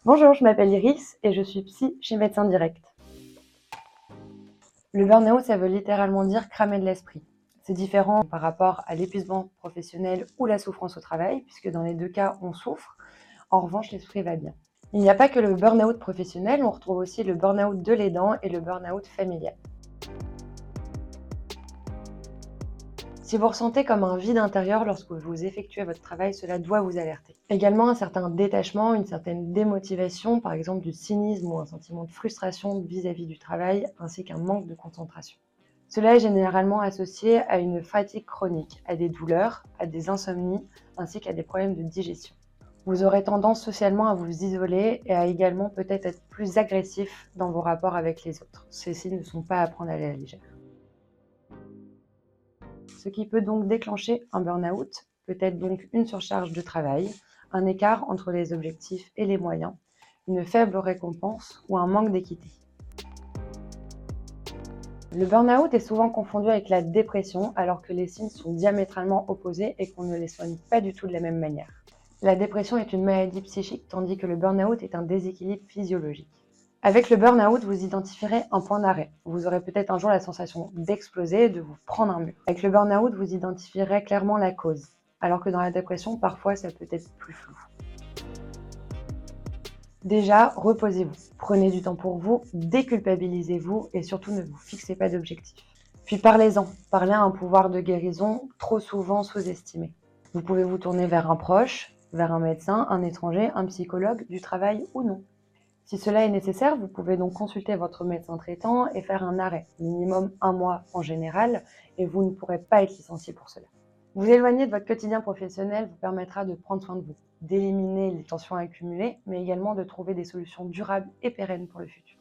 Bonjour, je m'appelle Iris et je suis psy chez Médecins Direct. Le burn-out, ça veut littéralement dire cramer de l'esprit. C'est différent par rapport à l'épuisement professionnel ou la souffrance au travail, puisque dans les deux cas, on souffre. En revanche, l'esprit va bien. Il n'y a pas que le burn-out professionnel, on retrouve aussi le burn-out de l'aidant et le burn-out familial. Si vous ressentez comme un vide intérieur lorsque vous effectuez votre travail, cela doit vous alerter. Également, un certain détachement, une certaine démotivation, par exemple du cynisme ou un sentiment de frustration vis-à-vis du travail, ainsi qu'un manque de concentration. Cela est généralement associé à une fatigue chronique, à des douleurs, à des insomnies, ainsi qu'à des problèmes de digestion. Vous aurez tendance socialement à vous isoler et à également peut-être être plus agressif dans vos rapports avec les autres. Ceux-ci ne sont pas à prendre à la légère. Ce qui peut donc déclencher un burn-out peut être donc une surcharge de travail, un écart entre les objectifs et les moyens, une faible récompense ou un manque d'équité. Le burn-out est souvent confondu avec la dépression alors que les signes sont diamétralement opposés et qu'on ne les soigne pas du tout de la même manière. La dépression est une maladie psychique tandis que le burn-out est un déséquilibre physiologique. Avec le burn-out, vous identifierez un point d'arrêt. Vous aurez peut-être un jour la sensation d'exploser et de vous prendre un mur. Avec le burn-out, vous identifierez clairement la cause, alors que dans la dépression, parfois, ça peut être plus flou. Déjà, reposez-vous. Prenez du temps pour vous, déculpabilisez-vous et surtout ne vous fixez pas d'objectifs. Puis parlez-en. Parlez à un pouvoir de guérison trop souvent sous-estimé. Vous pouvez vous tourner vers un proche, vers un médecin, un étranger, un psychologue, du travail ou non. Si cela est nécessaire, vous pouvez donc consulter votre médecin traitant et faire un arrêt, minimum 1 mois en général, et vous ne pourrez pas être licencié pour cela. Vous éloigner de votre quotidien professionnel vous permettra de prendre soin de vous, d'éliminer les tensions accumulées, mais également de trouver des solutions durables et pérennes pour le futur.